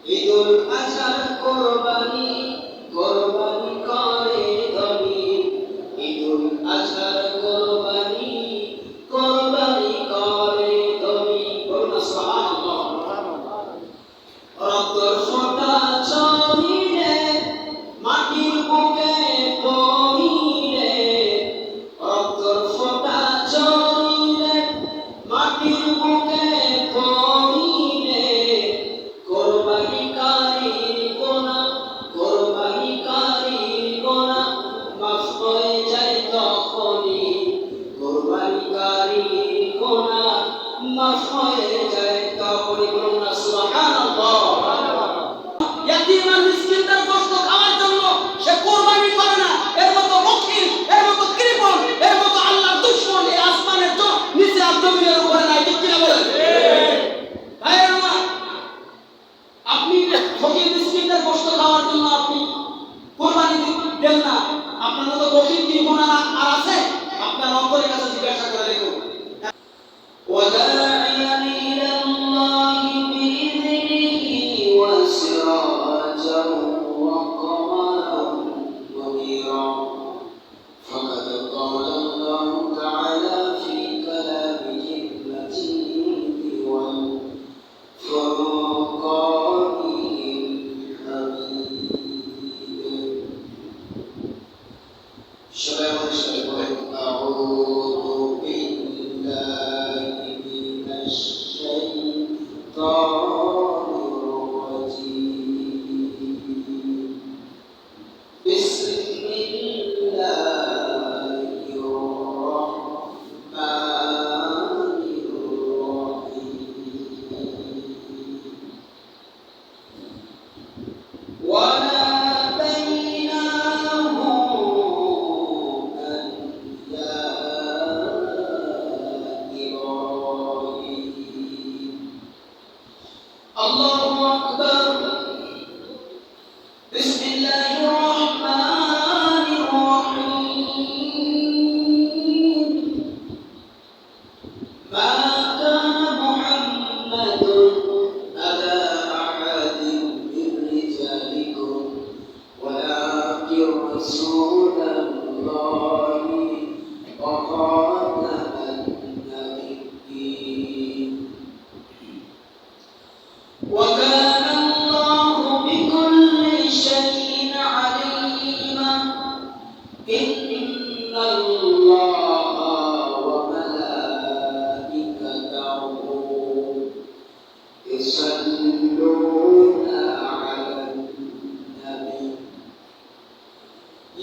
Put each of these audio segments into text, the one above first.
ঈদুল আজহার কোরবানি কোরবানি করে ধনী, ঈদুল আজহার কোরবানি কোরবানি করে ধনী। বলুন সুবহানাল্লাহ। রক্তর ফোঁটা ছড়িয়ে মাটির বুকে পড়িলে, রক্তর ফোঁটা ছড়িয়ে মাটির বুকে পড়িলে, কোরবানিকারীর গোনা কোরবানিকারীর গোনা মাফ হয়ে যায় তখনই, কোরবানিকারীর গোনা মাফ হয়ে যায় তখনই। বলুন না সুবহানাল্লাহ। ইয়াতীম আর মিসকিনদের গোশত খাওয়ার জন্য সে কোরবানি করে না, এর মতো বখিল, এর মতো কৃপণ, এর মতো আল্লাহর দুশমন এই আসমানের নিচে আর জমিনের উপরে নাই। ঠিক কিনা বলেন? ভাইরা আমার, আপনি ফকির মিসকিনদের গোশত খাওয়ার জন্য আপনি কোরবানি দেন না, আপনার মতো বখিল কৃপণ আর আছে? আপনার অন্তরের কাছে জিজ্ঞাসা করে দেখুন। وداعيا إلى الله بإذنه وسراجا وقمرا منيرا، فقد قال الله تعالى في كلامه المجيد والفرقان الحميد. أعوذ بالله من الشيطان الرجيم. بسم الله الرحمن الرحيم. وناديناه أن يا إبراهيم. الله أكبر. بسم الله الرحمن الرحيم. ما كان محمد أبا أحد من رجالكم ولكن رسول الله وخاتم النبيين، وكان الله بكل شيء عليما. إن الله وملائكته يصلون على النبي.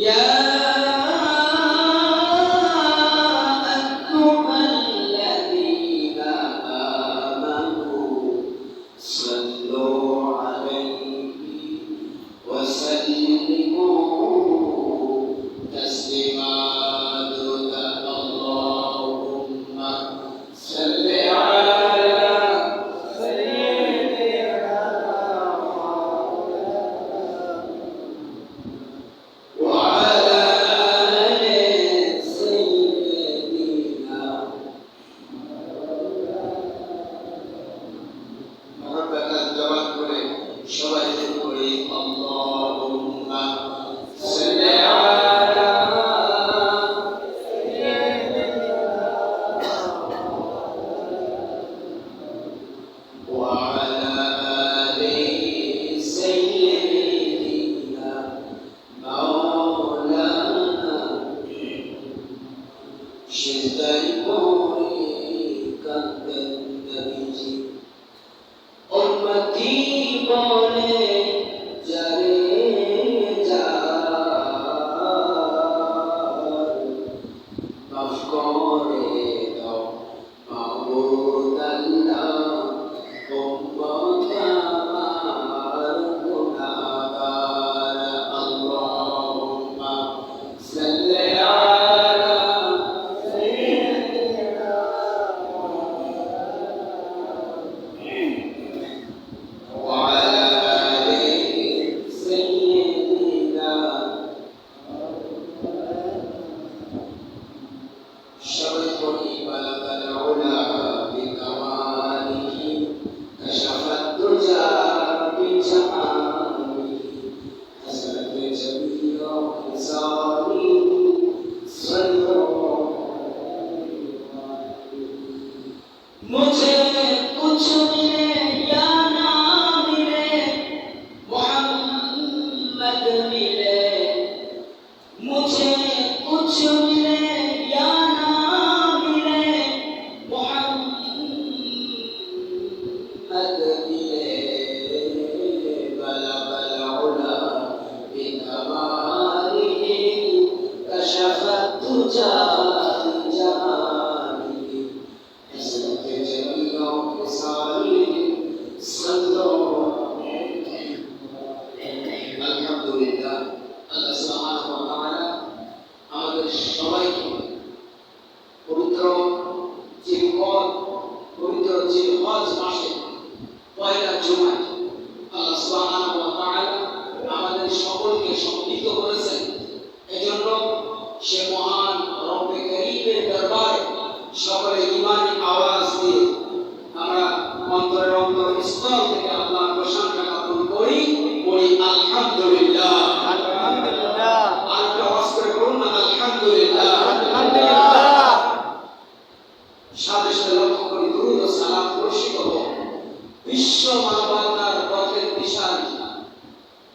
يا أيها الذين آمنوا صلوا عليه وسلموا تسليما. اللهم صل على سيدنا وعلى آل سيدنا محمد জবান করে সবাই করি আল্লাহুম্মা সাল্লি আলা وعلى آل سيدنا مولانا সিজদায় পড়ে কাঁদেন নবীজি। উম্মতি বলে যারে যার, মাফ করে দাও মাবুদ আল্লাহ, উম্মত আমার গুনাহগার। আল্লাহুম্মা সাল্লি আলা সাইয়্যিদিনা وعلى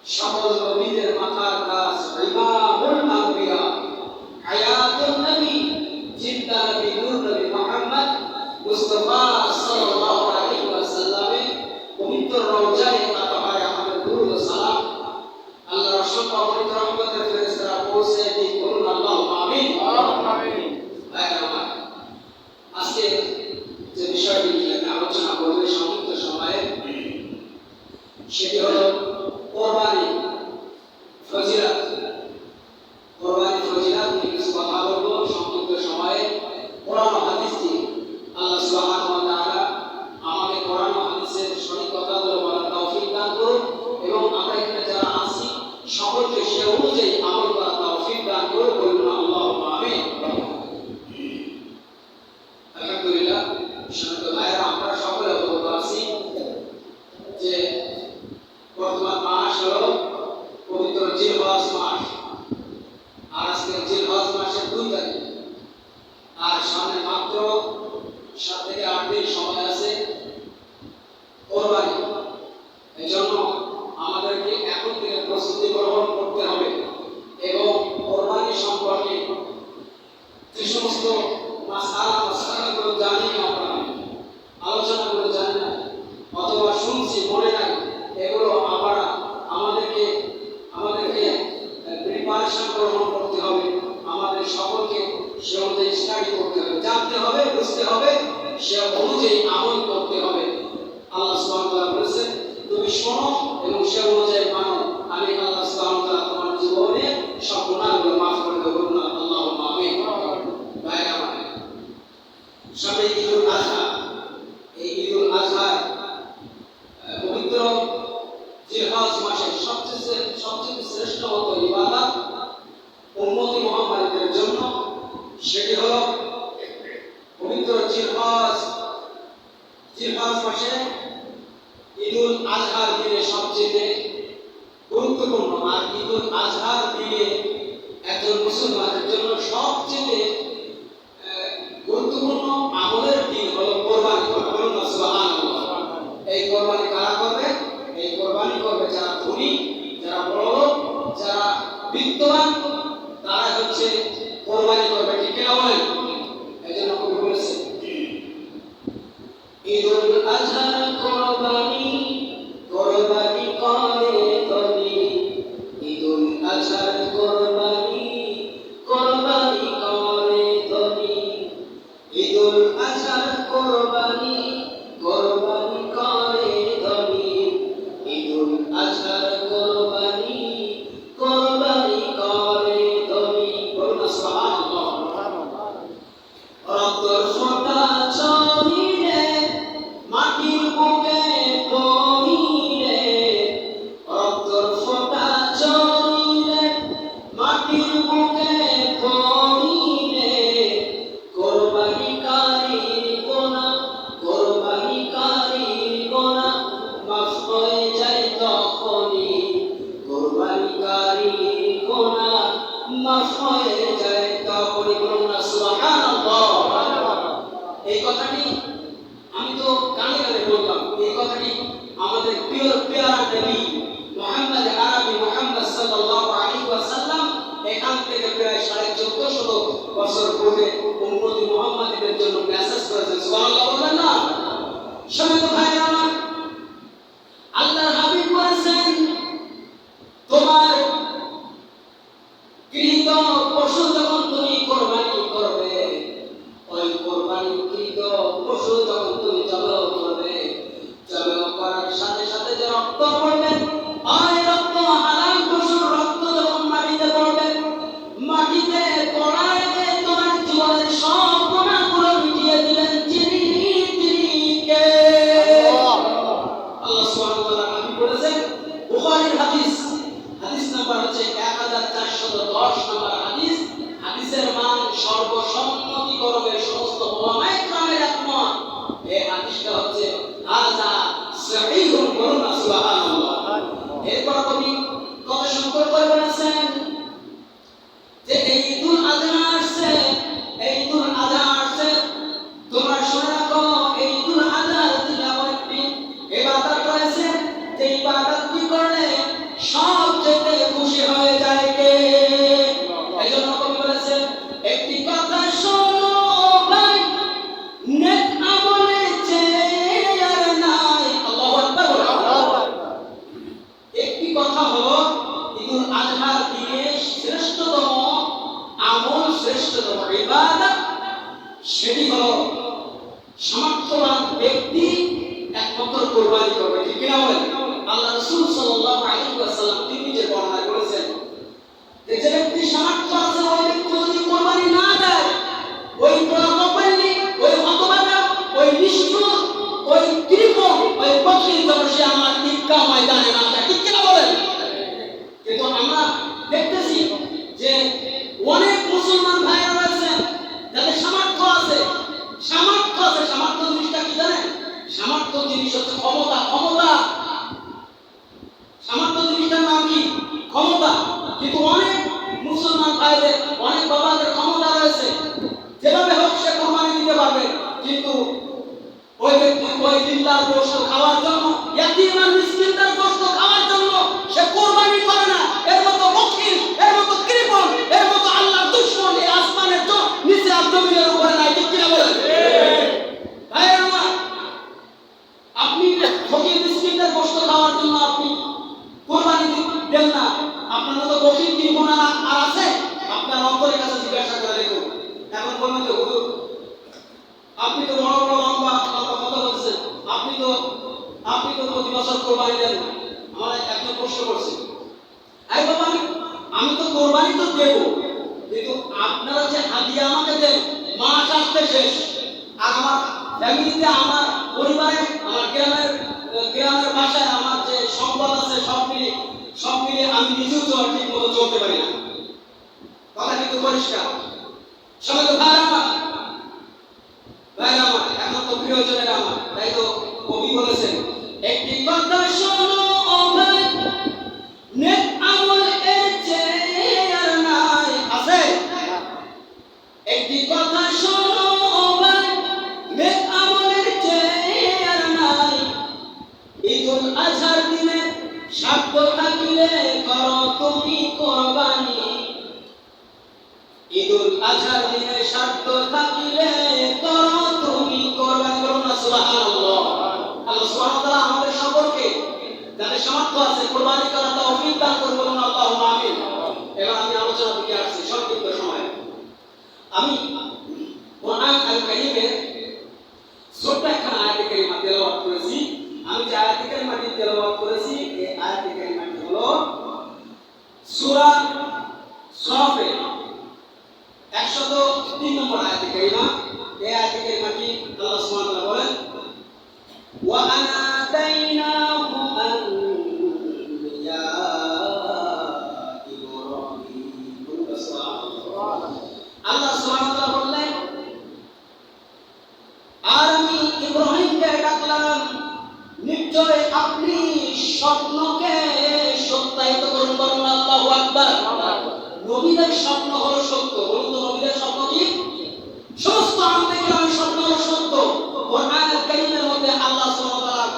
সকল নবীদের মাথার তাজ, ইমামুল আম্বিয়া, হায়াতুন নবী, জিন্দা নবী, নূর নবী মুহাম্মদ মুস্তাফা সাল্লাল্লাহু আলাইহি ওয়াসাল্লামের পবিত্র রওজায়ে তাহহারে আমাদের দুরূদ ও সালাম আল্লাহর অসংখ্য অগণিত রহমতের ফেরেশতারা পৌঁছে দিক, বলুন আল্লাহুম্মা আমিন। আমিন। আজকে যে বিষয়টি নিয়ে আলোচনা করব সংক্ষিপ্ত সময়ে, সেটি হলো কোরবানি ফজিলত। কোরবানি ফজিলত নিয়ে কিছু কথা বলবো সংক্ষিপ্ত সময়ে। কোরআন ও হাদিস দিয়ে আল্লাহ সুবহানাহু ওয়া তাআলা আমাদের কোরআন ও হাদিসের সঠিক কথাগুলো বলার তৌফিক দান করুন এবং আমরা এখানে যারা আছি সকলকে সে অনুযায়ী আমল করার তৌফিক দান করুন, বলুন আল্লাহুম্মা আমিন। আলহামদুলিল্লাহ, সম্মানিত ভাইরা, আমরা সকলে অবগত আছি যে বর্তমান মাস হলো পবিত্র জিলহজ মাস। আর আজকে জিলহজ মাসের 2 তারিখ, আর সামনে মাত্র 7 থেকে 8 দিন সময় আছে কোরবানি। এই জন্য আমাদেরকে এখন থেকে প্রস্তুতি গ্রহণ করতে হবে এবং কোরবানি সম্পর্কে যে সমস্ত মাসালাগুলো জানি আমরা, আলোচনাগুলো জানি না অথবা শুনছি মনে নাই, এগুলো আমরা আমাদেরকে প্রিপারেশন গ্রহণ করতে হবে। আমাদের সকলকে সে অনুযায়ী স্টাডি করতে হবে, জানতে হবে, বুঝতে হবে, সে অনুযায়ী আমল করতে হবে। আল্লাহ সুবহানাহু ওয়া তাআলা বলেছেন, তুমি শোনো এবং সে অনুযায়ী মানো, আমি আল্লাহ সুবহানাহু ওয়া তাআলা তোমার জীবনে সব গুনাহগুলো মাফ করে দেব, বলুন আল্লাহুম্মা আমিন। ভাইরা আমার, সামনে ঈদুল আযহা। এই ঈদুল আযহার পবিত্র জিলহজ মাসের সবচেয়ে শ্রেষ্ঠতম ইবাদত উম্মতি মুহাম্মাদের জন্য, সেটি হলো পবিত্র জিলহজ মাসে ঈদুল আযহার দিনে সবচেয়ে গুরুত্বপূর্ণ। আর ঈদুল আযহার দিনে একজন মুসলমানের জন্য সবচেয়ে গুরুত্বপূর্ণ আমলের দিন হলো কোরবানি করা, বলুন সুবহানাল্লাহ। এই কোরবানি কারা করবে? এই কোরবানি করবে যারা ধনী, যারা বড়লোক, যারা বিত্তবান, তারা হচ্ছে কোরবানি করবে, ঠিক কিনা বলেন? এই জন্য কবি বলেছেন, ঈদুল আযহার কোরবানি কোরবানি করে ধনী, ঈদুল আযহার কোরবানি কোরবানি করে ধনী, ঈদুল আযহার কোরবানি কোরবানি করে ধনী, ঈদুল আযহার কোরবানি কোরবানি করে ধনী, বলুন সুবহানাল্লাহ। রক্তর ফোঁটা ছড়িয়ে মাটির বুকে পড়িলে, রক্তর ফোঁটা ছড়িয়ে মাটির বুকে পড়িলে, কোরবানিকারীর গোনাহ মাফ হয়ে যায় তখনই, কোরবানিকারীর গোনাহ মাফ হয়ে যায় তখনই, বলুন না সুবহানাল্লাহ। এই কথাটি আমি তো কানে কানে বললাম, এই কথাটি আমাদের প্রিয় নবী মুহাম্মদ আরবি মুহাম্মদ সাল্লাল্লাহু আলাইহি ওয়াসাল্লাম এখান থেকে প্রায় 1450 বছর পূর্বে উম্মতি মুহাম্মাদীদের জন্য মেসেজ করেছেন। সুবহানাল্লাহ বলবেন না? সম্মানিত ভাইরা আমার, আল্লাহর হাবিব বলেছেন, তোমার গৃহীত পশু যখন তুমি কোরবানি করবে, ওই কোরবানিকৃত পশু যখন তুমি জবাই করবে, জবাই করার সাথে সাথে যে রক্ত পড়বে, ওই রক্ত হালাল পশুর রক্ত যখন মাটিতে পড়বে, মাটিতে পড়ার আগে তোমার জীবনের সব গুনাহগুলো মিটিয়ে দিলেন যিনি কে? আল্লাহ সুবহানাহু ওয়া তাআলা বলেছেন, বুখারীর হাদিস নাম্বার হচ্ছে 1410 নম্বর হাদিস। হাদিসের মান সর্বসম্মতিক্রমে সমস্ত উলামায়ে কেরামের একমত। এই হাদিসটা হচ্ছে হাযা সহিহুন, বলুন সুবহানাল্লাহ। এরপর কবি কত সুন্দর করে বলেছেন যে এই ঈদুল আযহা আসছে, এই ঈদুল আযহা আসছে, তোমরা শুনে রাখো, এই ঈদুল আযহার দিন এমন একটি ইবাদত রয়েছে যে ইবাদতটি করলে সবচেয়ে খুশি হয়ে যায় কে? এজন্য কবি বলেছেন, একটি কথা শোনো ভাই, নেক আমলের চেয়ে আর নাই। আল্লাহু আকবার বলেন। একটি কথা হলো, ঈদুল আজহার দিনে শ্রেষ্ঠতম আমল, শ্রেষ্ঠতম ইবাদত, সেটি হলো সামর্থ্যবান ব্যক্তি একমাত্র কুরবানি করবে। ঠিক কিনা বলেন? আল্লাহ রাসূল সাল্লাল্লাহু আলাইহি ওয়াসাল্লাম তিনি যে বর্ণনা করেছেন, যে ব্যক্তি সামর্থ্য আছে ওই ব্যক্তি যদি কুরবানি না দেয়, ওই প্রকল্পে ওই হতভাগা, ওই নিষ্ঠুর, ওই কৃপণ, ওই বকরি যেন সে আমার ঈদগাহ ময়দানে না যায়। ঠিক কিনা বলেন? কিন্তু আমরা দেখতেছি যে অনেক মুসলমান ভাইরা রয়েছেন যাদের সামর্থ্য আছে। সামর্থ্য জিনিসটা কি জানেন? সামর্থ্য জিনিস হচ্ছে ক্ষমতা। সামর্থ্য জিনিসটার নাম কি? ক্ষমতা। কিন্তু অনেক মুসলমান ভাইদের, অনেক বাবাদের ক্ষমতা রয়েছে, যেভাবে হোক সে কোরবানি দিতে পারবে, কিন্তু ওই ব্যক্তি ওই জিল্লার গোশত খাওয়ার জন্য, ইয়াতীম আর মিসকিনদের গোশত খাওয়ার জন্য সে কোরবানি করে না। এর মতো বখিল, এর মতো কৃপণ, এর মতো আল্লাহর দুশমন এই আসমানের নিচে আর জমিনের উপরে নাই। ঠিক কিনা বলেন? ভাইরা আমার, আপনি ফকির মিসকিনদের গোশত খাওয়ার জন্য আপনি কোরবানি দেন না, আপনার মতো বখিল কৃপণ আর আছে? আপনার অন্তরের কাছে জিজ্ঞাসা করে দেখুন। এখন বলবেন যে হুজুর, আপনি তো বড় বড় লম্বা কথা বলছেন, আপনি তো প্রতি বছর কোরবানি দেন না। আমার একজন প্রশ্ন করছে, আই বাবা, আমি তো কোরবানি তো দেব, কিন্তু আপনারা যে হাদিয়া আমাকে দেন, মাস আসতে শেষ, আর আমার ফ্যামিলিতে, আমার পরিবারে, আমার গ্রামের বাসায় আমার যে সম্পদ আছে সব মিলিয়ে আমি নিজেও ঠিক মতো চলতে পারি না। কথা কিন্তু পরিষ্কার। সবাই তো ভাই আমার এখন তো প্রিয়জনের আমার, তাই তো কবি বলেছেন, একটি কথা শোনো ভাই, নেক আমল এর চেয়ে আর নাই। আছে? একটি কথা শোনো ভাই, নেক আমলের চেয়ে আর নাই। ঈদুল আজহার দিনে সাধ্য থাকিলে করো তুমি কোরবানি। ঈদুল আজহার দিনে সাধ্য থাকিলে করো তুমি কোরবানি। করুন না সুবহানাল্লাহ। আল্লাহ সুবহানাহু ওয়া তাআলা আমাদের সকলকে যাদের সামর্থ্য আছে কোরবানি করার তৌফিক দান করুন। বলুন আল্লাহুম্মা আমিন। এবার আমি আলোচনা দিকে আসছি সংক্ষিপ্ত সময়ে। আমি কোরআন আল কারীমের ছোট্ট একটা আয়াতে কারিমা তেলাওয়াত করেছি। আমি যে আয়াতে কারিমাটি তেলাওয়াত করেছি, এই আয়াতে কারিমাটি হলো সূরা সফের 103 নম্বর আয়াতে কারিমা। এই আয়াতে কারিমাটি আল্লাহ সুবহানাহু ওয়া তাআলা বলেন, ওয়া আনাদাইনাহু আন ইয়া ইব্রাহিম। আল্লাহ সুবহানাহু ওয়া তাআলা বললেন, আর আমি ইব্রাহিমকে ডাকলাম, নিশ্চয় আপনি স্বপ্নকে সত্যায়িত করুন। বলুন আল্লাহু আকবার। নবীদের স্বপ্ন হলো সত্য। বলুন তো নবীদের স্বপ্ন কি? সমস্ত আম্বিয়ার স্বপ্ন হলো সত্য। কোরআনুল কারীমের মধ্যে আল্লাহ সুবহানাহু ওয়া তাআলা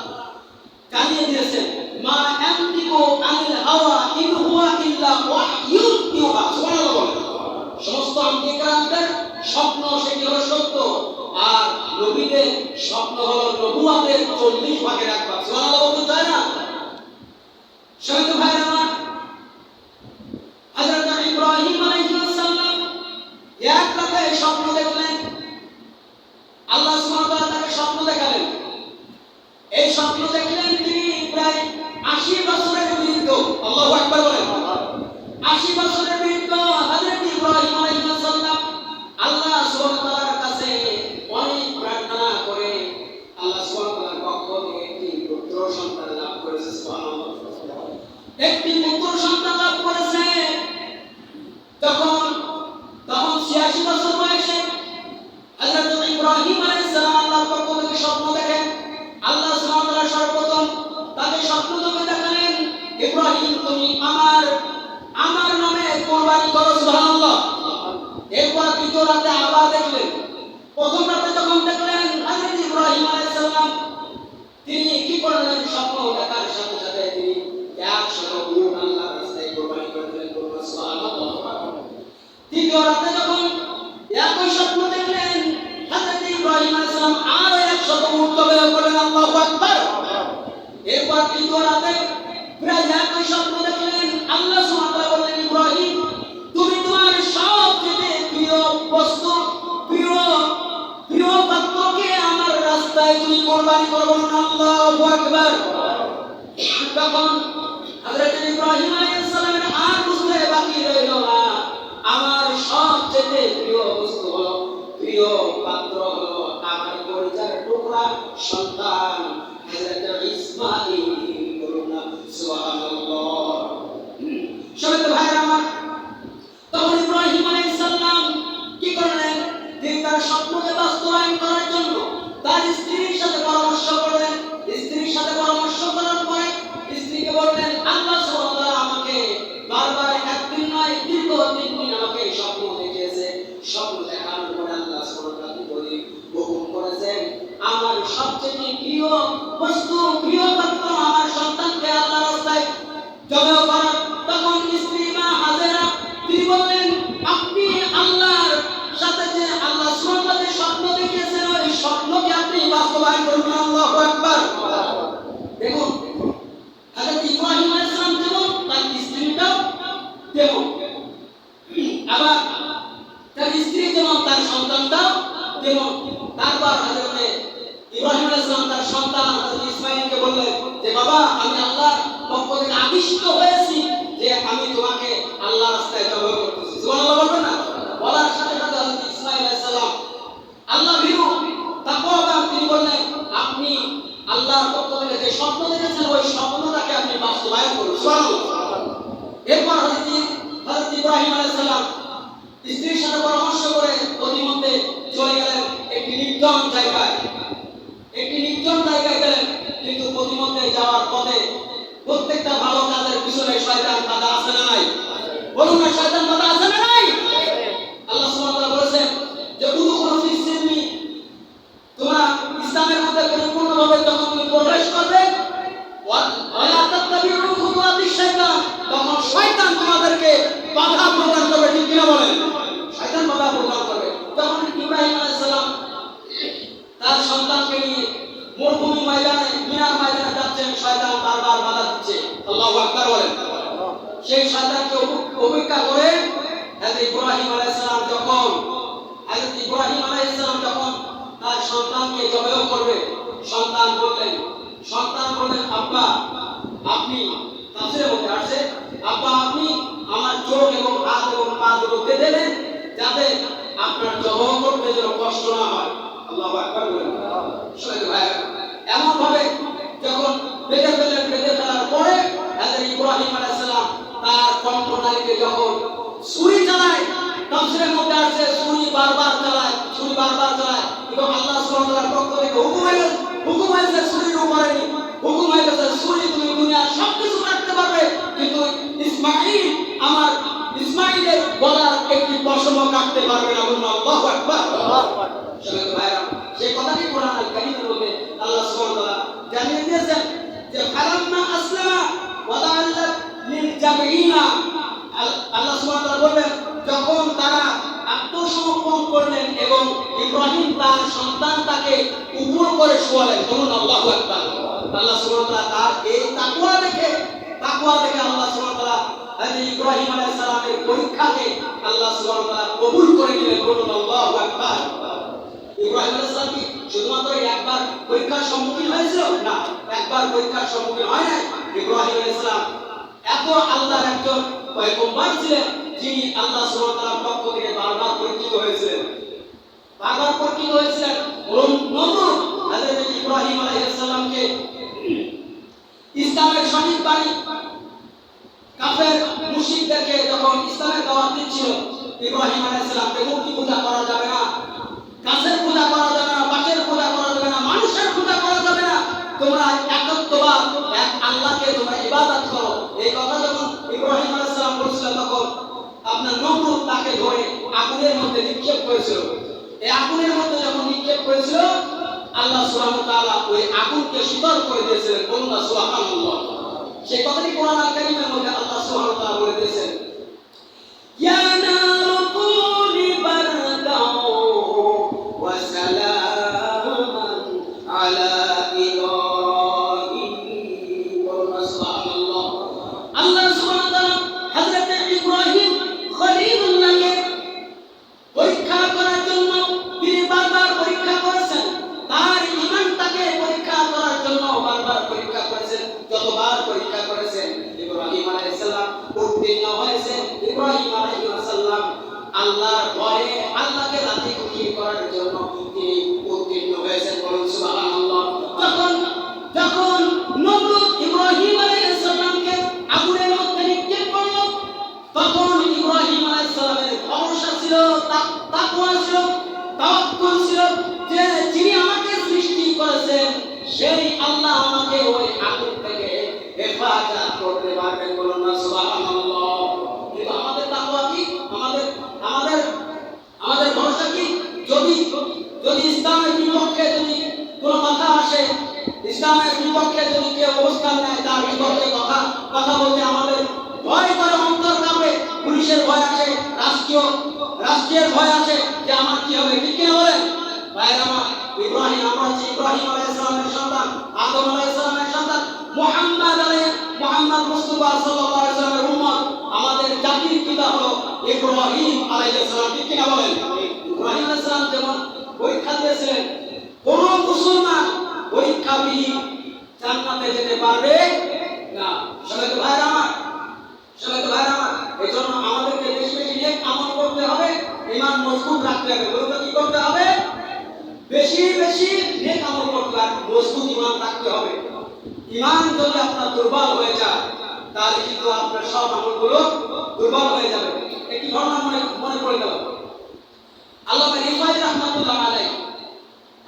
জানিয়ে দিয়েছেন, মা ইয়ানতিকু আনিল হাওয়া ইন হুয়া ইল্লা ওয়াহয়ুন ইউহা। সুবহানাল্লাহ। সমস্ত আম্বিয়ার স্বপ্ন সেটি হলো সত্য, আর নবীদের স্বপ্ন হলো নবুয়তের 40 ভাগের এক ভাগ। সুবহানাল্লাহ বলতে চায় না? শহীদ ভাই আমার, হযরত ইব্রাহিম আলাইহিস সালাম এক রাতে স্বপ্ন দেখলেন। আল্লাহ সুবহানাহু ওয়া তাআলা তাকে স্বপ্ন দেখালেন। এই স্বপ্ন দেখলেন তিনি প্রায় 80 বছরের বৃদ্ধ। আল্লাহু আকবার বলেন। 80 বছরের বৃদ্ধ হযরত ইব্রাহিম আলাইহিস সালাম আল্লাহ সুবহানাহু ওয়া তাআলার কাছে অনেক প্রার্থনা করে আল্লাহ সুবহানাহু ওয়া তাআলার পক্ষ থেকে একটি পুত্র সন্তান লাভ করেছে। সুবহানাল্লাহ। একটি পুত্র সন্তান লাভ করেছে। তখন 86 বছর বয়সে হযরত ইব্রাহিম আলাইহিস সালাম আল্লাহর পক্ষ থেকে স্বপ্ন দেখেন। আল্লাহ সুবহানাহু ওয়া তাআলা সর্বপ্রথম তাকে স্বপ্ন দেখালেন, ইব্রাহিম তুমি আমার নামে কুরবানি করো। সুবহানাল্লাহ। এরপর দ্বিতীয় রাতে আবার দেখলেন। প্রথম রাতে যখন দেখলেন হযরত ইব্রাহিম আলাইহিস সালাম তিনি কি করলেন, স্বপ্ন দেখার সাথে সাথে তিনি 100 উট উট জবাই করলেন। আল্লাহু আকবার। এরপর দ্বিতীয় রাতে প্রায় একই স্বপ্ন দেখলেন। আল্লাহ সুবহানাহু ওয়া তাআলা বললেন, ইব্রাহিম তুমি তোমার সবচেয়ে প্রিয় বস্তু, প্রিয় প্রিয় পাত্রকে আমার রাস্তায় তুমি কুরবানি করো। আল্লাহু আকবার। তখন হযরত ইব্রাহিম আলাইহিস সালামের আর বুঝতে বাকি রইল না, আমার সবচেয়ে প্রিয় বস্তু হলো, প্রিয় পাত্র হলো আমার পরিচার টুকরা সন্তান হযরত ইসমাঈল। বলুন না সুবহানাল্লাহ। সবাই তো ভাইরা আমার, তখন ইব্রাহিম আলাইহিস সালাম কি করলেন? তিনি তার স্বপ্নকে বাস্তবায়ন করার জন্য তার স্ত্রীর সাথে পরামর্শ করলেন। স্ত্রীর সাথে পরামর্শ করার পরে স্ত্রীকে বললেন, আল্লাহ সুবহানাহু ওয়া তাআলা আমাকে বারবার একদিন নয় দীর্ঘ 3 দিন আমাকে স্বপ্ন দেখিয়েছে। স্বপ্ন দেখানোর পরে আল্লাহ সুবহানাহু ওয়া তাআলা বলি হুকুম করেছেন আমার সবচেয়ে প্রিয় বস্তু, প্রিয় পাত্র আমার সন্তানকে আল্লাহর রাস্তায় জবাই করা। তখন স্ত্রী মা হাজেরা তিনি বললেন, আপনি আল্লাহর সাথে যে আল্লাহ সুবহানাহু ওয়া তাআলা স্বপ্ন দেখিয়েছেন ওই স্বপ্নকে আপনি বাস্তবায়ন করুন। আল্লাহু আকবার। দেখুন হযরত ইব্রাহিম আলাইহিস সালাম যেমন তার স্ত্রীটাও তেমন, আবার তার স্ত্রী যেমন তার সন্তানটাও তেমন। তারপর হযরত ইব্রাহিম আলাইহিস সালাম তার সন্তান হযরত ইসমাঈলকে বললেন যে বাবা আমি আল্লাহর পক্ষ থেকে আবিষ্ট হয়েছি যে আমি তোমাকে আল্লাহর রাস্তায় জবাই করতেছি। সুবহানাল্লাহ বলবেন না? বলার সাথে সাথে হযরত ইসমাঈল আলাইহিস সালাম আল্লাহ ভীরু তাকওয়াবান তিনি বললেন আপনি আল্লাহর পক্ষ থেকে যে স্বপ্ন দেখেছেন ওই স্বপ্নটাকে আপনি বাস্তবায়ন করুন। সুবহানাল্লাহ। এরপর হযরত ইব্রাহিম আলাইহিস সালাম স্ত্রীর সাথে পরামর্শ করে প্রতিমধ্যে চলে গেলেন একটি নির্জন জায়গায়। একটি নির্জন জায়গায় গেলেন, কিন্তু প্রতিমধ্যে যাওয়ার পথে প্রত্যেকটা ভালো কাজের পিছনে শয়তান বাধা আছে না নাই? বলুন না শয়তান বাধা আছে না নাই? আল্লাহ সুবহানাহু ওয়া তাআলা বলেছেন যে উদখুলু ফিস সিলমি, তোমরা ইসলামের মধ্যে পরিপূর্ণভাবে যখন তুমি প্রবেশ করবে ওয়ালা তাত্তাবিউ খুতুওয়াতিশ শাইতান, তখন শয়তান তোমাদেরকে বাধা প্রদান করবে। ঠিক কিনা বলেন? শয়তান বাধা প্রদান করবে। তখন ইব্রাহিম আলাইহিস সালাম তার সন্তানকে নিয়ে মরুভূমি ময়দানে, মিনার ময়দানে যাচ্ছেন, শয়তান বারবার বাধা দিচ্ছে। আল্লাহু আকবার বলেন। সেই শয়তানকে উপেক্ষা করে হযরত ইব্রাহিম আলাইহিস সালাম যখন তার সন্তানকে জবাই করবে, সন্তান বললেন আব্বা আপনি, তাফসীরের মধ্যে আসছে আব্বা আপনি আমার চোখ এবং হাত এবং পা দুটো বেঁধে দেন যাতে আপনার জবাই করতে যেন কষ্ট না হয়। আল্লাহু আকবার বলেন। শুনুন ভাই, এমন ভাবে যখন বেঁধে ফেলার পরে হযরত ইব্রাহিম আলাইহিস সালাম তার কণ্ঠনালীতে যখন ছুরি চালায়, তাফসীরের মধ্যে আছে ছুরি বারবার চালায় এবং আল্লাহ সুবহানাহু ওয়া তাআলার পক্ষ থেকে হুকুম হয়েছে ছুরির উপরে হুকুম হয়ে গেছে ছুরি তুমি দুনিয়ার সবকিছু কাটতে পারবে, কিন্তু ইসমাঈলের গলার একটি পশমও কাটতে পারবে না। আল্লাহু আকবার। শুনুন ভাইরা, সেই কথাটি কোরআন আল কারীমের মধ্যে আল্লাহ সুবহানাহু ওয়া তাআলা জানিয়ে দিয়েছেন যে ফালাম্মা আসলামা ওয়া তাআল্লাত লিল জাবঈনা, আল্লাহ সুবহানাহু ওয়া তাআলা বলেন যখন তারা আত্মসমর্পণ করলেন এবং ইব্রাহিম তার সন্তানটাকে উপর করে শোয়ালেন। বলুন আল্লাহু আকবার। আল্লাহ সুবহানাহু ওয়া তাআলা তার এই তাকওয়া দেখে আল্লাহ সুবহানাহু ওয়া তাআলা হযরত ইব্রাহিম আলাইহিস সালামের পরীক্ষাকে আল্লাহ সুবহানাহু ওয়া তাআলা কবুল করে নিলেন। বলুন আল্লাহু আকবার। ইব্রাহিম আলাইহিস সালাম কি শুধুমাত্র একবার পরীক্ষার সম্মুখীন হয়েছিল? না, একবার পরীক্ষার সম্মুখীন হয় নাই। ইব্রাহিম আলাইহিস সালাম এত আল্লাহর একজন পয়গম্বর ছিলেন যিনি আল্লাহ সুবহানাহু ওয়া তাআলার পক্ষ থেকে বারবার পরীক্ষিত হয়েছিলেন। নমরুদ হযরত ইব্রাহিম আলাইহিস সালামকে ইসলামের সঠিক বাণী কাফের মুশরিকদেরকে যখন ইসলামের দাওয়াত দিচ্ছিল, ইব্রাহিম আলাইহিস সালামকে মূর্তি পূজা করা যাবে না, গাছের পূজা করা যাবে না, বাঁশের পূজা করা যাবে না, মানুষের পূজা করা যাবে না, তোমরা একত্ববাদ এক আল্লাহকে তোমরা ইবাদত করো। এই কথা যখন ইব্রাহিম আলাইহিস সালাম বলেছিলেন তখন আপনার নমরুদ তাকে ধরে আগুনের মধ্যে নিক্ষেপ করেছিল। এই আগুনের মধ্যে যখন নিক্ষেপ করেছিল আল্লাহ সুবহানাহু ওয়া তাআলা ওই আগুনকে শীতল করে দিয়েছিলেন। বলুন না সুবহানাল্লাহ। সেই কথাটি কোরআন আল কারীমের মধ্যে আল্লাহ সুবহানাহু ওয়া তাআলা বলে দিয়েছেন, ইয়া নারু কুনি বারদাও ওয়া সালামান উত্তীর্ণ হয়েছে ইব্রাহিম আলাইহিস সালাম আল্লাহর ভয়ে আল্লাহকে রাজি খুশি করার জন্য তিনি উত্তীর্ণ হয়েছেন। বলুন সুবহানাল্লাহ। যখন নমরুদ ইব্রাহিম আলাইহিস সালামকে আগুনের মধ্যে নিক্ষেপ করল, তখন ইব্রাহিম আলাইহিস সালামের ভরসা ছিল, তাকওয়া ছিল, তাওয়াক্কুল ছিল যে যিনি আমাকে সৃষ্টি করেছেন সেই আল্লাহ আমাকে ওই আগুন থেকে হেফাজত করতে পারবেন। বলুন না সুবহানাল্লাহ। কিন্তু আমাদের তাকওয়া কি? আমাদের ভরসা কি? যদি ইসলামের বিপক্ষে যদি কোনো কথা আসে, ইসলামের বিপক্ষে যদি কেউ অবস্থান নেয়, তার বিপক্ষে কথা বলতে আমাদের ভয় করে, অন্তর কাঁপে, পুলিশের ভয় আসে, রাষ্ট্রের ভয় আসে যে আমার কি হবে। ঠিক কিনা বলেন ভাইরা আমার? ইব্রাহিম আলাইহিস সালামের সন্তান, আদম আলাইহিস সালামের সন্তান, মুহাম্মদ মুস্তাফা সাল্লাল্লাহু আলাইহি ওয়াসাল্লামের উম্মত, আমাদের জাতির পিতা হলো ইব্রাহিম আলাইহিস সালাম। ঠিক কিনা বলেন? ইব্রাহিম আলাইহিস সালাম যেমন পরীক্ষা দিয়েছিলেন, কোন মুসলমান পরীক্ষাবিহীন জান্নাতে যেতে পারবে না। সবাই তো ভাইরা আমার, এজন্য আমাদেরকে বেশি বেশি নেক আমল করতে হবে, ঈমান মজবুত রাখতে হবে। বলুন তো কি করতে হবে? বেশি বেশি নেক আমল করতে হবে, মজবুত ঈমান রাখতে হবে। ঈমান যদি আপনার দুর্বল হয়ে যায় তাহলে কিন্তু আপনার সব আমলগুলো দুর্বল হয়ে যাবে। একটি ঘটনা মনে পড়ে গেল। আল্লামা রিফাই রাহমাতুল্লাহ আলাইহি,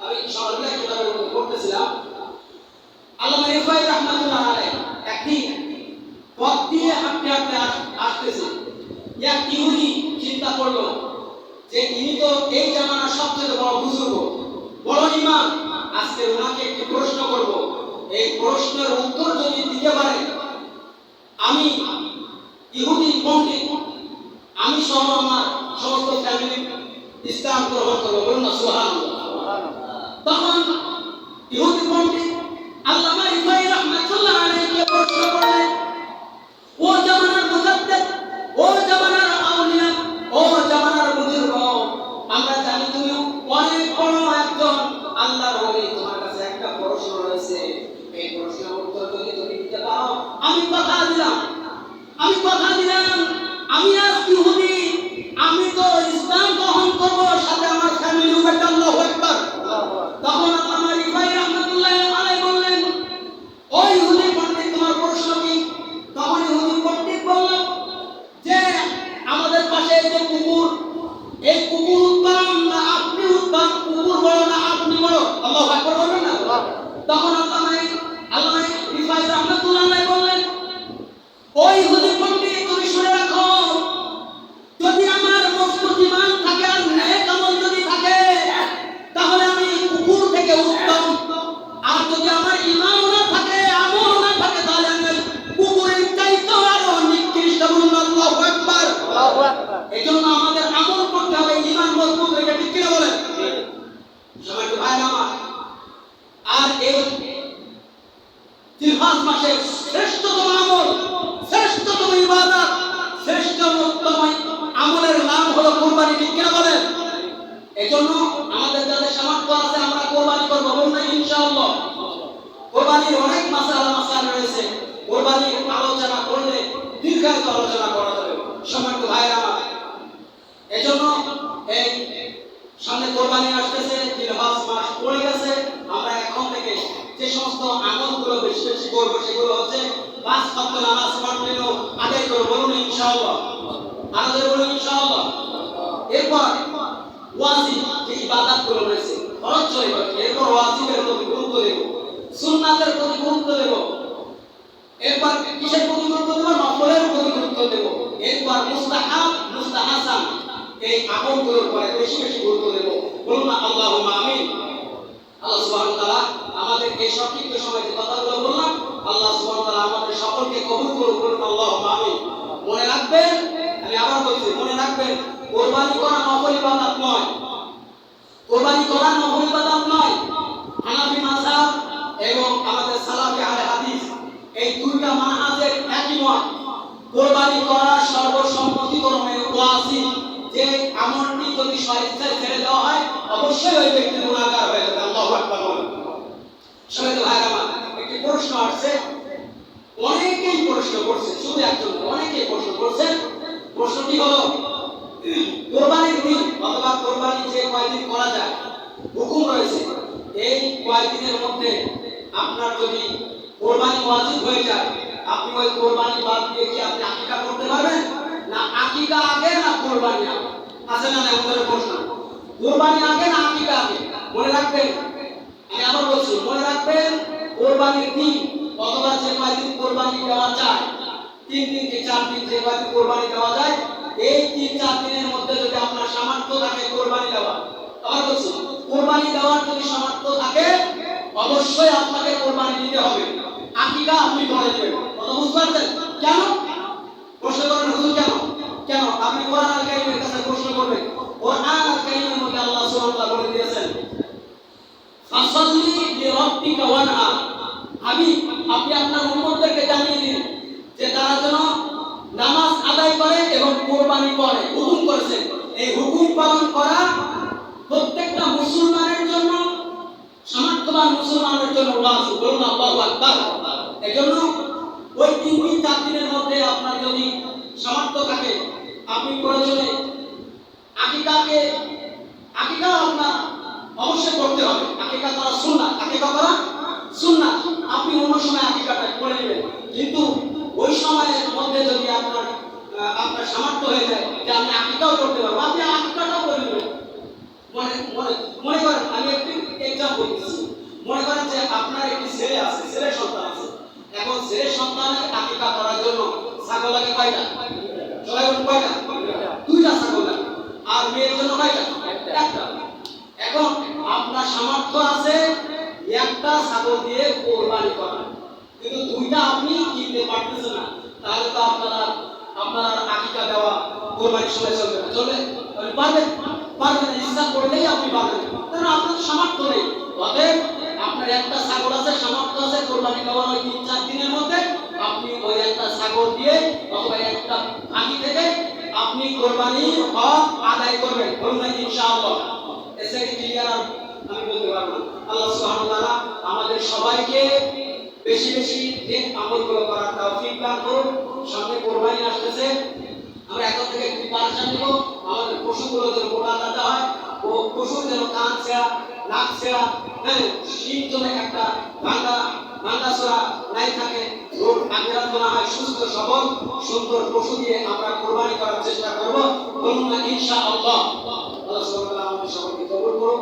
আমি সরকারি কিতাবের মধ্যে পড়তেছিলাম, আল্লামা রিফাই রাহমাতুল্লাহ আলাইহি একদিন পথ দিয়ে হাঁটতে আসতেছে। এক ইহুদি চিন্তা করলো যে ইনি তো এই জামানার সবচেয়ে বড় বুজুর্গ, বড় ইমাম, আজকে ওনাকে একটি প্রশ্ন করব। এই প্রশ্নের উত্তর যদি দিতে পারে আমি ইহুদি পণ্ডিত, আমি সহ আমার সমস্ত ফ্যামিলি ইসলাম গ্রহণ করবো। বলুন না সুবহানাল্লাহ। তখন ইহুদি পণ্ডিত আল্লামা রিফাই রাহমাতুল্লাহ আলাইহি প্রশ্ন করলেন, ও জামানার মুজাদ্দিদ, ও জামানার আউলিয়া, ও জামানার বুজুর্গ, আমরা জানি তুমি অনেক বড় একজন আল্লাহর ওলি, তোমার কাছে একটা প্রশ্ন রয়েছে। এই প্রশ্নের উত্তর যদি তুমি দিতে পারো আমি কথা দিলাম, আমি আজ ইহুদি, আমি তো ইসলাম গ্রহণ করব, সাথে আমার ফ্যামিলি উম্মত। আল্লাহু আকবার। তখন আল্লামা রিফাই রাহমাতুল্লাহ আলাইহি বললেন, ও ইহুদি পণ্ডিত, তোমার প্রশ্ন কি? তখন ইহুদি পণ্ডিত বলল যে আমাদের পাশে যে কুকুর, এই কুকুর উত্তম না আপনি উত্তম? কুকুর বড় না আপনি বড়? আল্লাহু আকবার বলবেন না? তখন আল্লামা রিফাই রাহমাতুল্লাহ আলাইহি বললেন, ও ইহুদি পণ্ডিত, তুমি শুনে রাখো, যদি আমার মজবুত ঈমান থাকে আর নেক আমল যদি থাকে তাহলে আমি কুকুর থেকে উত্তম, আর যদি আমার ঈমান না থাকে, আমল না থাকে, তাহলে আমি কুকুরের চাইতে আরো নিকৃষ্ট। বলুন আল্লাহু আকবার। এজন্য আমাদের আমল করতে হবে ঈমান মজবুত রেখে। ঠিক কিনা বলেন? সবাই তো ভাই আমার। আর এই জিলহজ মাসের শ্রেষ্ঠতম আমল, শ্রেষ্ঠতম ইবাদত, শ্রেষ্ঠতম আমলের নাম হলো কুরবানি। ঠিক কিনা বলেন? এজন্য আমাদের যাদের সামর্থ্য আছে আমরা কুরবানি করব। বলুন না ইনশাআল্লাহ। কুরবানির অনেক মাসালা রয়েছে, কুরবানির আলোচনা করলে দীর্ঘায়িত আলোচনা করা যাবে। সম্মানিত ভাইরা আমার, এজন্য এই সামনে কুরবানি আসতেছে, জিলহজ মাস পড়ে গেছে। আমরা এখন থেকে যে সমস্ত আমলগুলো বেশি বেশি করব সেগুলো হচ্ছে 5 ওয়াক্ত নামাজ কন্টিনিউ আদায় করব। বলুন ইনশাআল্লাহ। আদায় বলুন ইনশাআল্লাহ। এরপর ওয়াজিব যে ইবাদতগুলো রয়েছে, ফরজ ইবাদত, এরপর ওয়াজিবের প্রতি গুরুত্ব দেব, সুন্নাতের প্রতি গুরুত্ব দেব, এরপর কিসের প্রতি গুরুত্ব দেব? নফলের প্রতি গুরুত্ব দেব, এরপর মুস্তাহাব, মুস্তাহাসান, এই আমলগুলোর উপরে বেশি বেশি গুরুত্ব দেব। বলুন না আল্লাহুম্মা আমিন। আল্লাহ সুবহানাহু ওয়া তাআলা আমাদের এই সংক্ষিপ্ত সময়ে যে কথাগুলো বললাম, আল্লাহ সুবহানাহু ওয়া তাআলা আমাদের সকলকে কবুল করুন। বলুন আল্লাহুম্মা আমিন। মনে রাখবেন, আমি আবার বলছি, মনে রাখবেন, কুরবানি করা নফল ইবাদত নয়, কুরবানি করা নফল ইবাদত নয়। হানাফি মাযহাব এবং আমাদের সালাফি আহলে হাদিস এই দুইটা মানহাজের একই মত, কুরবানি করা সর্বসম্মতিক্রমে ওয়াজিব। যে আমলটি যদি স্বেচ্ছায় ছেড়ে দেওয়া হয় অবশ্যই ওই ব্যক্তি গুনাহগার হয়ে যাবে। আল্লাহু আকবার বলুন। সবাই তো ভাই আমার, একটি প্রশ্ন আসছে, অনেকেই প্রশ্ন করছে, শুধু একজন অনেকে অনেকে প্রশ্ন করছেন। প্রশ্নটি হলো কোরবানির দিন অথবা কোরবানি যে কয়দিন করা যায় হুকুম রয়েছে, এই কয়দিনের মধ্যে আপনার যদি কোরবানি ওয়াজিব হয়ে যায়, আপনি ওই কোরবানি বাদ দিয়ে কি আপনি আকিকা করতে পারবেন? না আকিকা আগে না কোরবানি আগে? আছে না না আমাদের প্রশ্ন, কোরবানি আগে না আকিকা আগে? মনে রাখবেন, আমি আবার বলছি, মনে রাখবেন কোরবানির দিন অথবা যে কয়দিন কোরবানি দেওয়া যায়, 3 দিন কি 4 দিন যে কয়দিন কোরবানি দেওয়া যায়, এই 3-4 দিনের মধ্যে যদি আপনার সামর্থ্য থাকে কোরবানি দেওয়া, আবার বলছি কোরবানি দেওয়ার যদি সামর্থ্য থাকে অবশ্যই আপনাকে কোরবানি দিতে হবে। আকিকা আপনি করে দেবেন। কথা বুঝতে পারছেন? কেন প্রশ্ন করেন হুজুর? কেন কেন আপনি কোরআন আল কারীমের কাছে প্রশ্ন করবেন? কোরআন আল কারীমের মধ্যে আল্লাহ সুবহানাহু ওয়া তাআলা বলে দিয়েছেন, ফাসাল্লি লিরাব্বিকা ওয়ানহার। হাবিব, আপনি আপনার উম্মতদেরকে জানিয়ে দিন যে তারা যেন নামাজ আদায় করে এবং কোরবানি করে। হুকুম করেছেন, এই হুকুম পালন করা প্রত্যেকটা মুসলমানের জন্য, সামর্থ্যবান মুসলমানের জন্য ওয়াজিব। বলুন আল্লাহু আকবার। এজন্য ওই 3-4 দিনের মধ্যে আপনার যদি সামর্থ্য থাকে, আপনি প্রয়োজনে আকিকা আপনার অবশ্যই করতে হবে। আকিকা করা সুন্নাত, আকিকা করা সুন্নাত। আপনি অন্য সময় আকিকাটা করে নেবেন, কিন্তু ওই সময়ের মধ্যে যদি আপনার সামর্থ্য হয়ে যায় যে আপনি আকিকাও করতে পারবেন, আপনি আকিকাটাও করে নেবেন। মনে করেন, আমি একটু এক্সাম্পল দিচ্ছি। মনে করেন যে আপনার একটি ছেলে আছে, ছেলে সন্তান আছে। এখন ছেলে সন্তানের আকিকা করার জন্য ছাগল লাগে কয়টা? সবাই বলুন কয়টা? 2টা ছাগল লাগে। আর মেয়ের জন্য কয়টা? একটা। এখন আপনার সামর্থ্য আছে একটা ছাগল দিয়ে কোরবানি করা, কিন্তু 2টা আপনি কিনতে পারতেছেন না, তাহলে তো আপনার আকিকা দেওয়া কোরবানির সময় চলবে না। চলবে? পারবেন না। ইচ্ছা করলেই আপনি পারবেন, কারণ আপনার সামর্থ্য নেই। অতএব আপনার একটা ছাগল আছে, সামর্থ্য আছে কোরবানি দেওয়ার ওই 3-4 দিনের মধ্যে, আপনি ওই একটা ছাগল দিয়ে অথবা একটা আঁকি থেকে আপনি কোরবানির হক আদায় করবেন। বলুন ইনশাআল্লাহ। এসে ক্লিয়ার আমি বলতে পারবো না। আল্লাহ সুবহানাহু ওয়া তাআলা আমাদের সবাইকে বেশি বেশি নেক আমলগুলো করার তৌফিক দান করুন। সামনে কোরবানি আসতেছে, আমরা এখন থেকে প্রিপারেশন নিব। আমাদের পশুগুলো যেন মোটা তাজা হয়, ও পশু যেন কান ছেঁড়া, নাক ছেঁড়া, হ্যাঁ, শিং জমে একটা ভাঙ্গাচোরা নাই থাকে, রোগ আক্রান্ত না হয়, সুস্থ সবল সুন্দর পশু দিয়ে আমরা কোরবানি করার চেষ্টা করব। বলুন না ইনশাআল্লাহ। আল্লাহ সুবহানাহু ওয়া তাআলা আমাদের সকলকে কবুল করুন।